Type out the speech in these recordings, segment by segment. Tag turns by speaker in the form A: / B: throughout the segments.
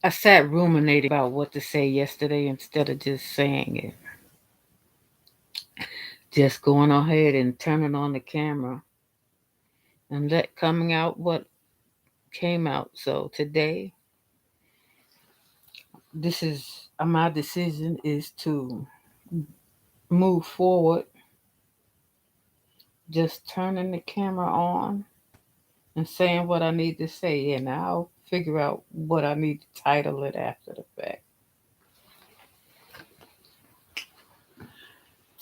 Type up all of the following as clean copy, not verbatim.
A: I sat ruminating about what to say yesterday instead of just saying it. Just going ahead and turning on the camera and let coming out what came out. So today, this is my decision is to move forward, just turning the camera on and saying what I need to say, and I'll figure out what I need to title it after the fact.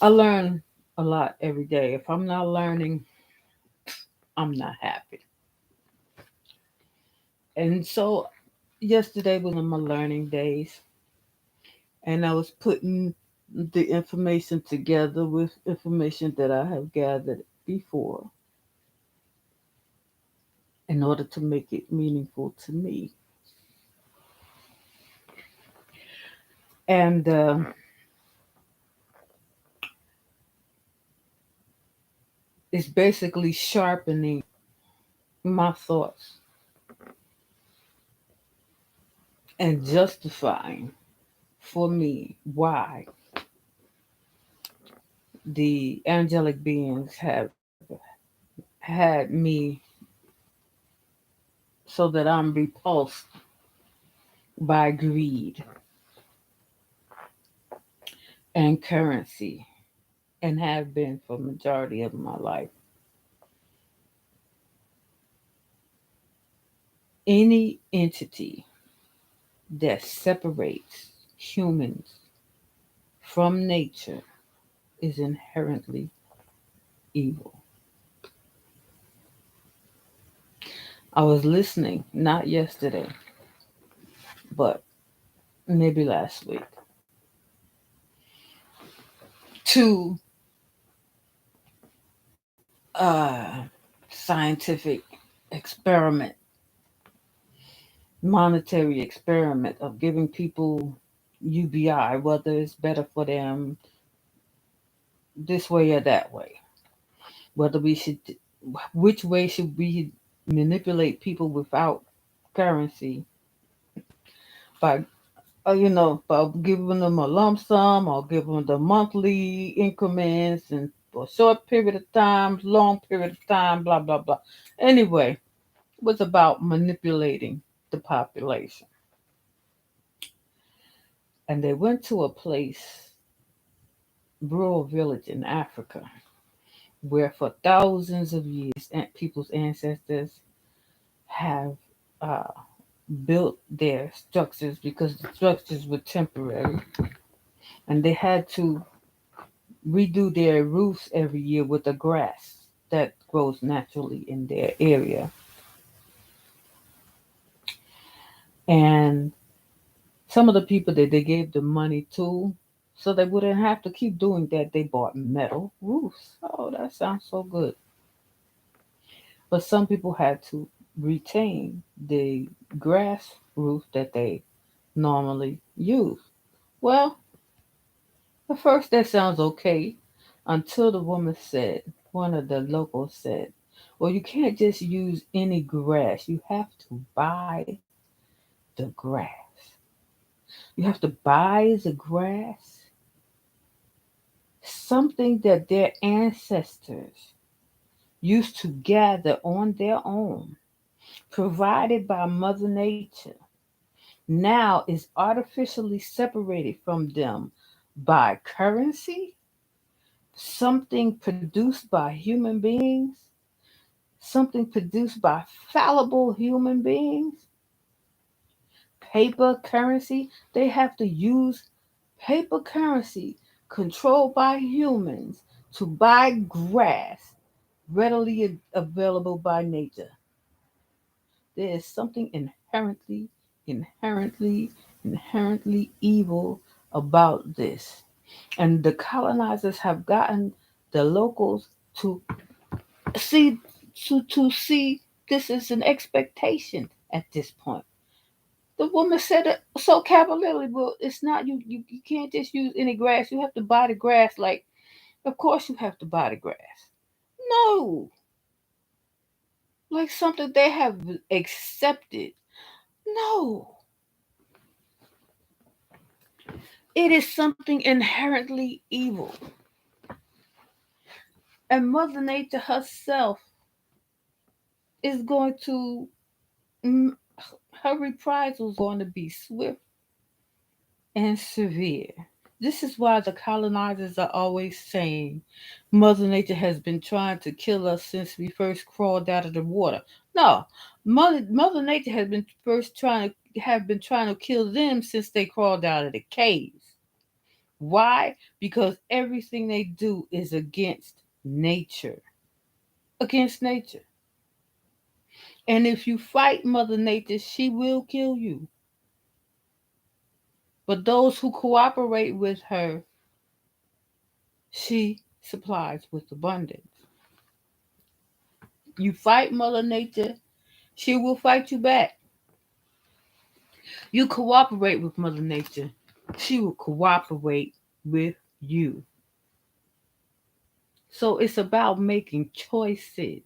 A: I learn a lot every day. If I'm not learning, I'm not happy. And so yesterday was one of my learning days, and I was putting the information together with information that I have gathered before in order to make it meaningful to me. And it's basically sharpening my thoughts and justifying for me why the angelic beings have had me so that I'm repulsed by greed and currency and have been for majority of my life. Any entity that separates humans from nature is inherently evil. I was listening, not yesterday, but maybe last week, to a scientific experiment, monetary experiment of giving people UBI, whether it's better for them this way or that way, whether we should, which way should we manipulate people without currency by by giving them a lump sum or giving them the monthly increments and for a short period of time, long period of time, blah blah blah. Anyway, it was about manipulating the population. And they went to a place, rural village in Africa, where for thousands of years people's ancestors have uh, built their structures because the structures were temporary and they had to redo their roofs every year with the grass that grows naturally in their area. And some of the people that they gave the money to, so they wouldn't have to keep doing that, they bought metal roofs. Oh, that sounds so good. But some people had to retain the grass roof that they normally use. Well, at first that sounds okay until the woman said, one of the locals said, well, you can't just use any grass. You have to buy the grass. You have to buy the grass, something that their ancestors used to gather on their own, provided by Mother Nature, now is artificially separated from them by currency, something produced by human beings, something produced by fallible human beings, paper currency. They have to use paper currency controlled by humans to buy grass readily available by nature. There is something inherently, inherently evil about this. And the colonizers have gotten the locals to see see this is an expectation at this point. The woman said it so cavalierly, well, it's not you can't just use any grass. You have to buy the grass. Like, of course you have to buy the grass. No, like something they have accepted. No, It is something inherently evil. And Mother Nature herself is going to, mm, her reprisals going to be swift and severe. This is why the colonizers are always saying Mother Nature has been trying to kill us since we first crawled out of the water. No, Mother Nature has been first trying to have been trying to kill them since they crawled out of the caves. Why? Because everything they do is against nature. Against nature. And if you fight Mother Nature, she will kill you. But those who cooperate with her, she supplies with abundance. You fight Mother Nature, she will fight you back. You cooperate with Mother Nature, she will cooperate with you. So it's about making choices,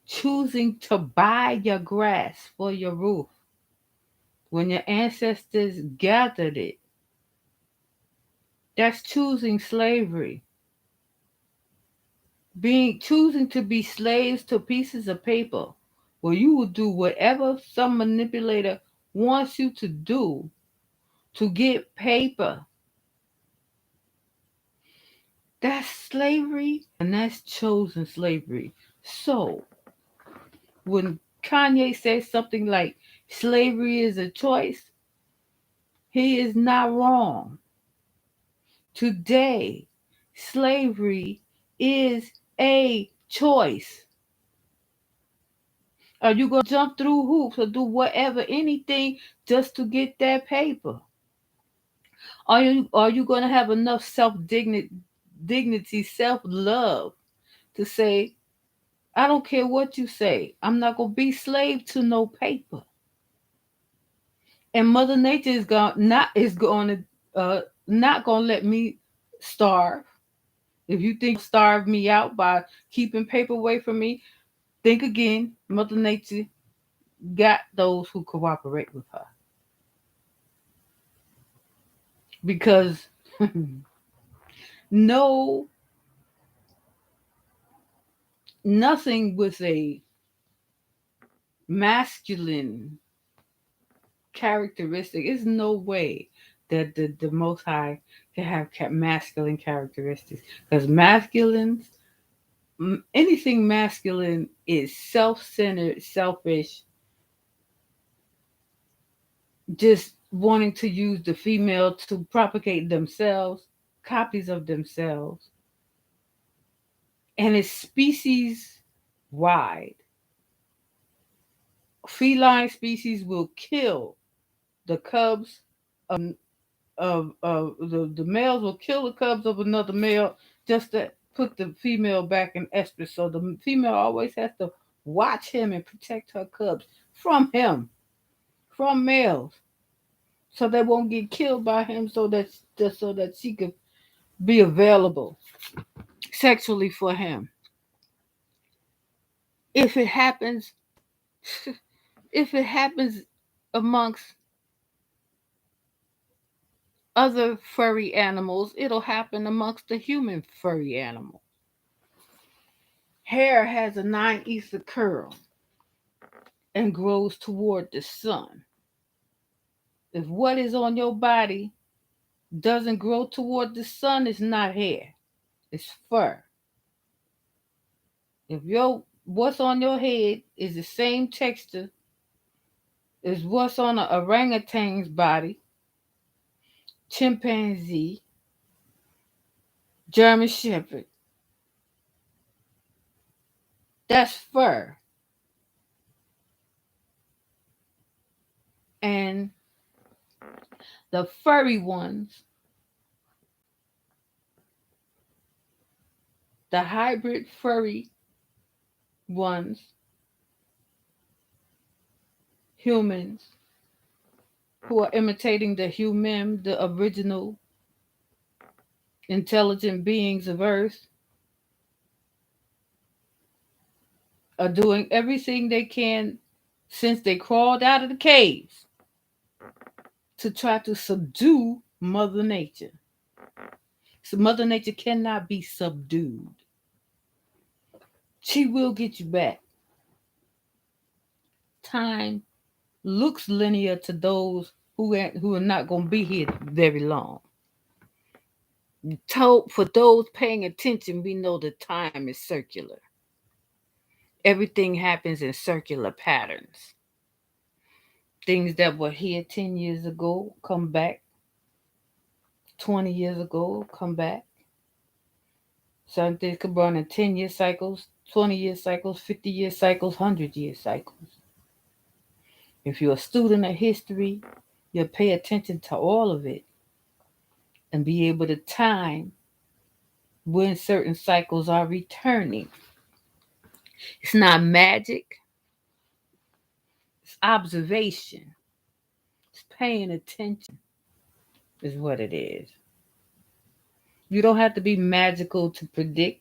A: choosing to buy your grass for your roof when your ancestors gathered it. That's choosing slavery. Being choosing to be slaves to pieces of paper where you will do whatever some manipulator wants you to do to get paper. That's slavery and that's chosen slavery. So when Kanye says something like slavery is a choice, he is not wrong. Today, slavery is a choice. Are you going to jump through hoops or do whatever, anything just to get that paper? Are you going to have enough dignity, self love to say, I don't care what you say. I'm not going to be slave to no paper. And Mother Nature is going to not going to let me starve. If you think starve me out by keeping paper away from me, think again. Mother Nature got those who cooperate with her because no, nothing with a masculine characteristic. There's no way that the Most High can have masculine characteristics because anything masculine is self-centered, selfish, just wanting to use the female to propagate themselves, copies of themselves, and it's species wide. Feline species will kill the cubs of the males will kill the cubs of another male just to put the female back in estrus. So the female always has to watch him and protect her cubs from him, from males, so they won't get killed by him. So that she could be available sexually for him. If it happens, if it happens amongst other furry animals, it'll happen amongst the human furry animal. Hair has a 9 ether curl and grows toward the sun. If what is on your body doesn't grow toward the sun, it's not hair, it's fur. If your what's on your head is the same texture as what's on an orangutan's body, chimpanzee, German shepherd, that's fur. And the furry ones, the hybrid furry ones, humans who are imitating the human, the original intelligent beings of Earth, are doing everything they can since they crawled out of the caves to try to subdue Mother Nature. So Mother Nature cannot be subdued. She will get you back. Time looks linear to those who are not going to be here very long. For those paying attention, we know that time is circular. Everything happens in circular patterns. Things that were here 10 years ago come back. 20 years ago come back. Certain things could run in 10-year cycles, 20-year cycles, 50-year cycles, 100-year cycles. If you're a student of history, you'll pay attention to all of it and be able to time when certain cycles are returning. It's not magic, it's observation, it's paying attention, is what it is. You don't have to be magical to predict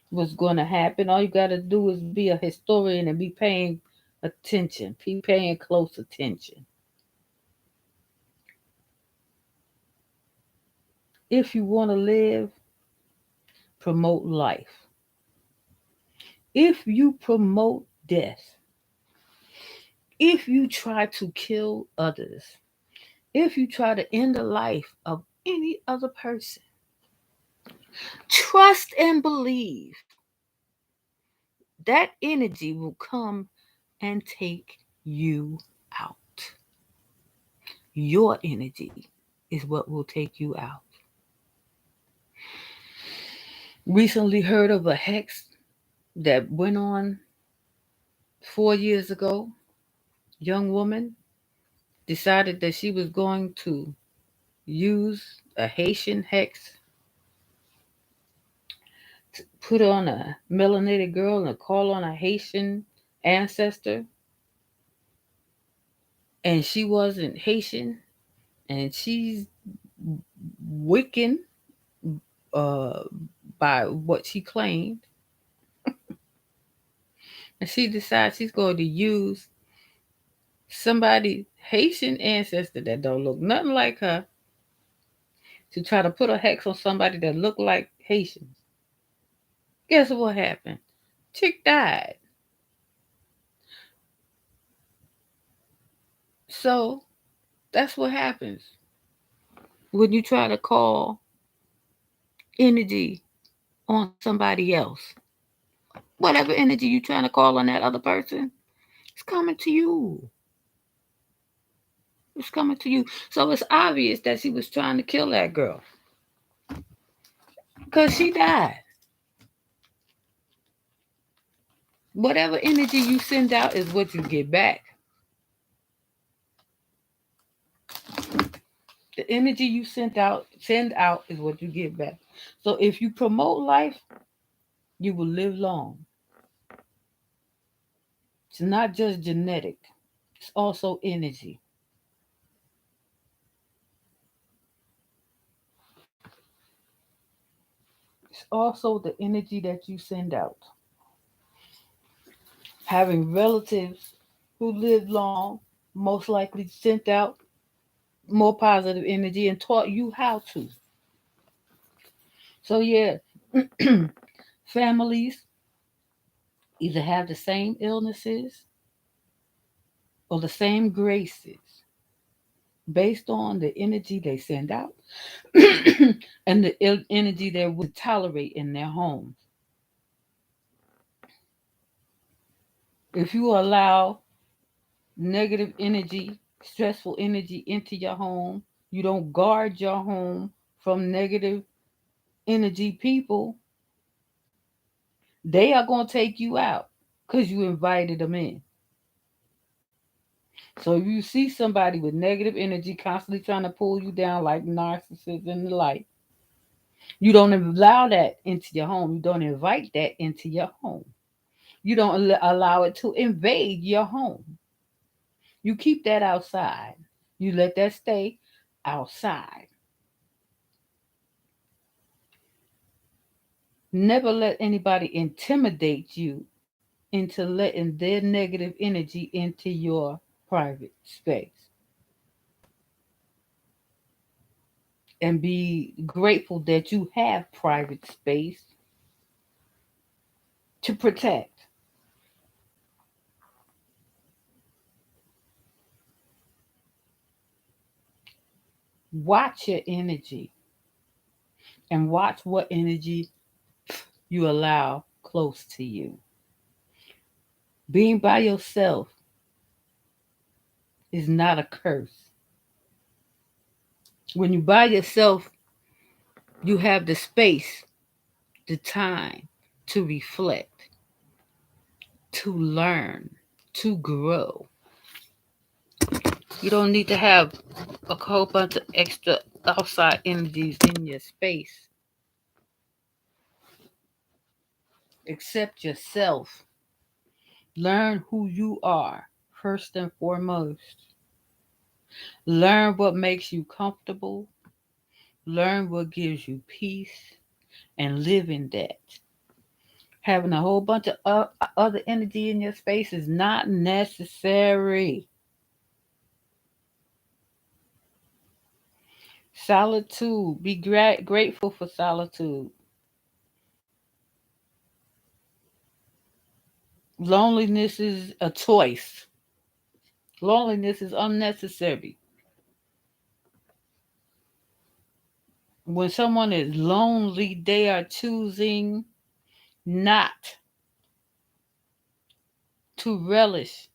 A: what's going to happen. All you got to do is be a historian and be paying attention, be paying close attention. If you want to live, promote life. If you promote death, if you try to kill others, if you try to end the life of any other person, trust and believe that energy will come and take you out. Your energy is what will take you out. Recently heard of a hex that went on 4 years ago. Young woman decided that she was going to use a Haitian hex to put on a melanated girl and call on a Haitian ancestor. And she wasn't Haitian, and she's Wiccan uh, by what she claimed. And she decides she's going to use somebody Haitian ancestor that don't look nothing like her to try to put a hex on somebody that looked like Haitians. Guess what happened? Chick died. So that's what happens when you try to call energy on somebody else. Whatever energy you're trying to call on that other person, it's coming to you. It's coming to you. So it's obvious that she was trying to kill that girl because she died. Whatever energy you send out is what you get back. The energy you send out is what you get back. So if you promote life, you will live long. It's not just genetic, it's also energy. It's also the energy that you send out. Having relatives who live long most likely sent out more positive energy and taught you how to. So, yeah, families either have the same illnesses or the same graces based on the energy they send out and the energy they would tolerate in their homes. If you allow negative energy, stressful energy into your home, you don't guard your home from negative energy people, they are going to take you out because you invited them in. So if you see somebody with negative energy constantly trying to pull you down like narcissists and the like, you don't allow that into your home. You don't invite that into your home. You don't allow it to invade your home. You keep that outside. You let that stay outside. Never let anybody intimidate you into letting their negative energy into your private space. and be grateful that you have private space to protect. Watch your energy and watch what energy you allow close to you. Being by yourself is not a curse. When you by yourself, you have the space, the time to reflect, to learn, to grow. You don't need to have a whole bunch of extra outside energies in your space. Accept yourself. Learn who you are, first and foremost. Learn what makes you comfortable. Learn what gives you peace and live in that. Having a whole bunch of other energy in your space is not necessary. Solitude. Be grateful for solitude. Loneliness is a choice. Loneliness is unnecessary. When someone is lonely, they are choosing not to relish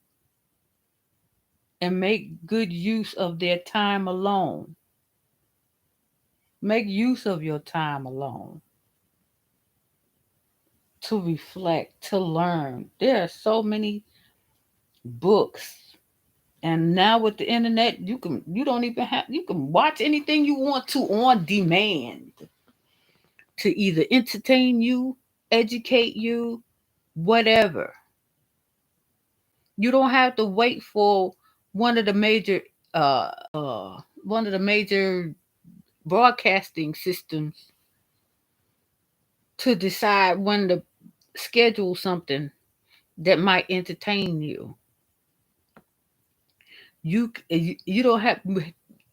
A: and make good use of their time alone. Make use of your time alone to reflect, to learn. There are so many books. And now with the internet, you don't even have you can watch anything you want to on demand to either entertain you, educate you, whatever. You don't have to wait for one of the major one of the major broadcasting systems to decide when to schedule something that might entertain you. You don't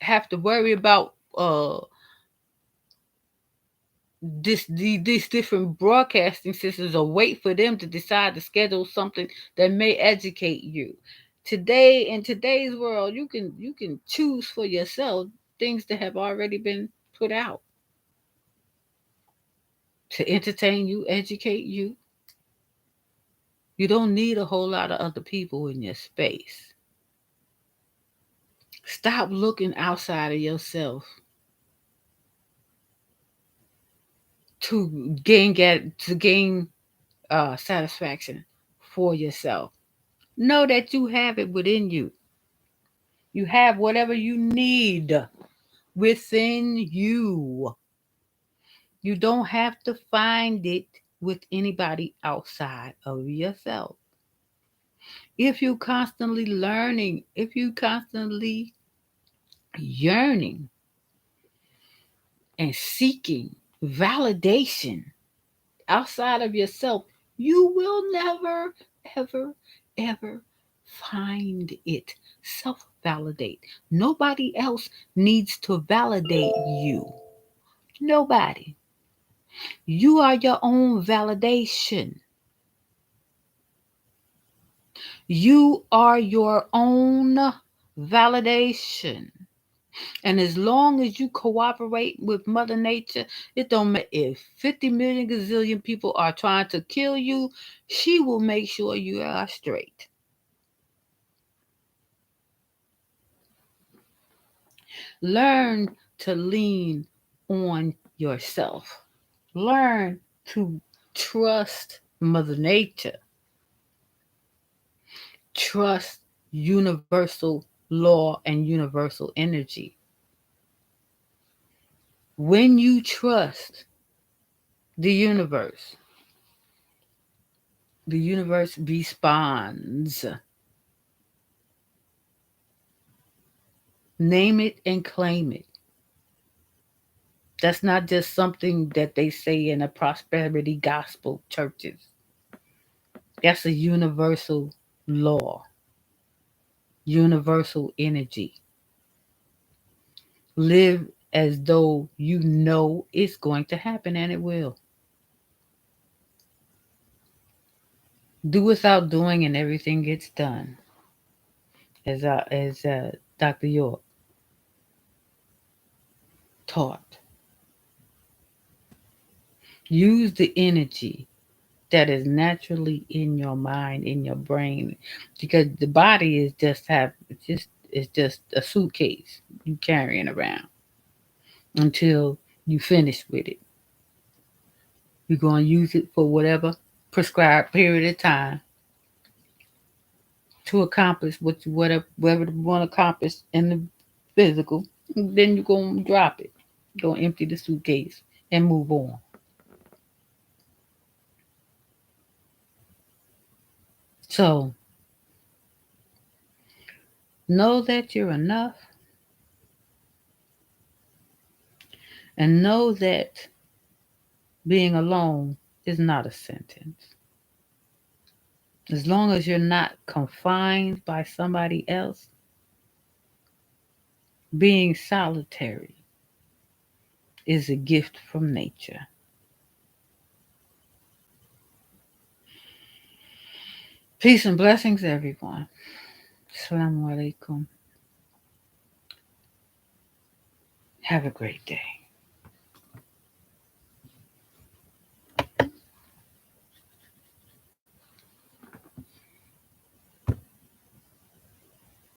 A: have to worry about these different broadcasting systems or wait for them to decide to schedule something that may educate you. Today in today's world, you can choose for yourself things that have already been put out to entertain you, educate you. You don't need a whole lot of other people in your space. Stop looking outside of yourself to gain satisfaction for yourself. Know that you have it within you. You have whatever you need within you. You don't have to find it with anybody outside of yourself. If you constantly learning, if you constantly yearning and seeking validation outside of yourself, you will never, ever, ever find it. Self validate. Nobody else needs to validate you. Nobody. You are your own validation. You are your own validation. And as long as you cooperate with Mother Nature, it don't matter if 50 million gazillion people are trying to kill you, she will make sure you are straight. Learn to lean on yourself. Learn to trust Mother Nature. Trust universal law and universal energy. When you trust the universe responds. Name it and claim it. That's not just something that they say in the prosperity gospel churches. That's a universal law, universal energy. Live as though you know it's going to happen, and it will. Do without doing, and everything gets done, as Dr. York taught. Use the energy that is naturally in your mind, in your brain, because the body is just a suitcase you carrying around until you finish with it. You're going to use it for whatever prescribed period of time to accomplish whatever you want to accomplish in the physical. Then you're going to drop it. You're going to empty the suitcase and move on. So know that you're enough, and know that being alone is not a sentence. As long as you're not confined by somebody else, being solitary is a gift from nature. Peace and blessings, everyone. Assalamu alaikum. Have a great day.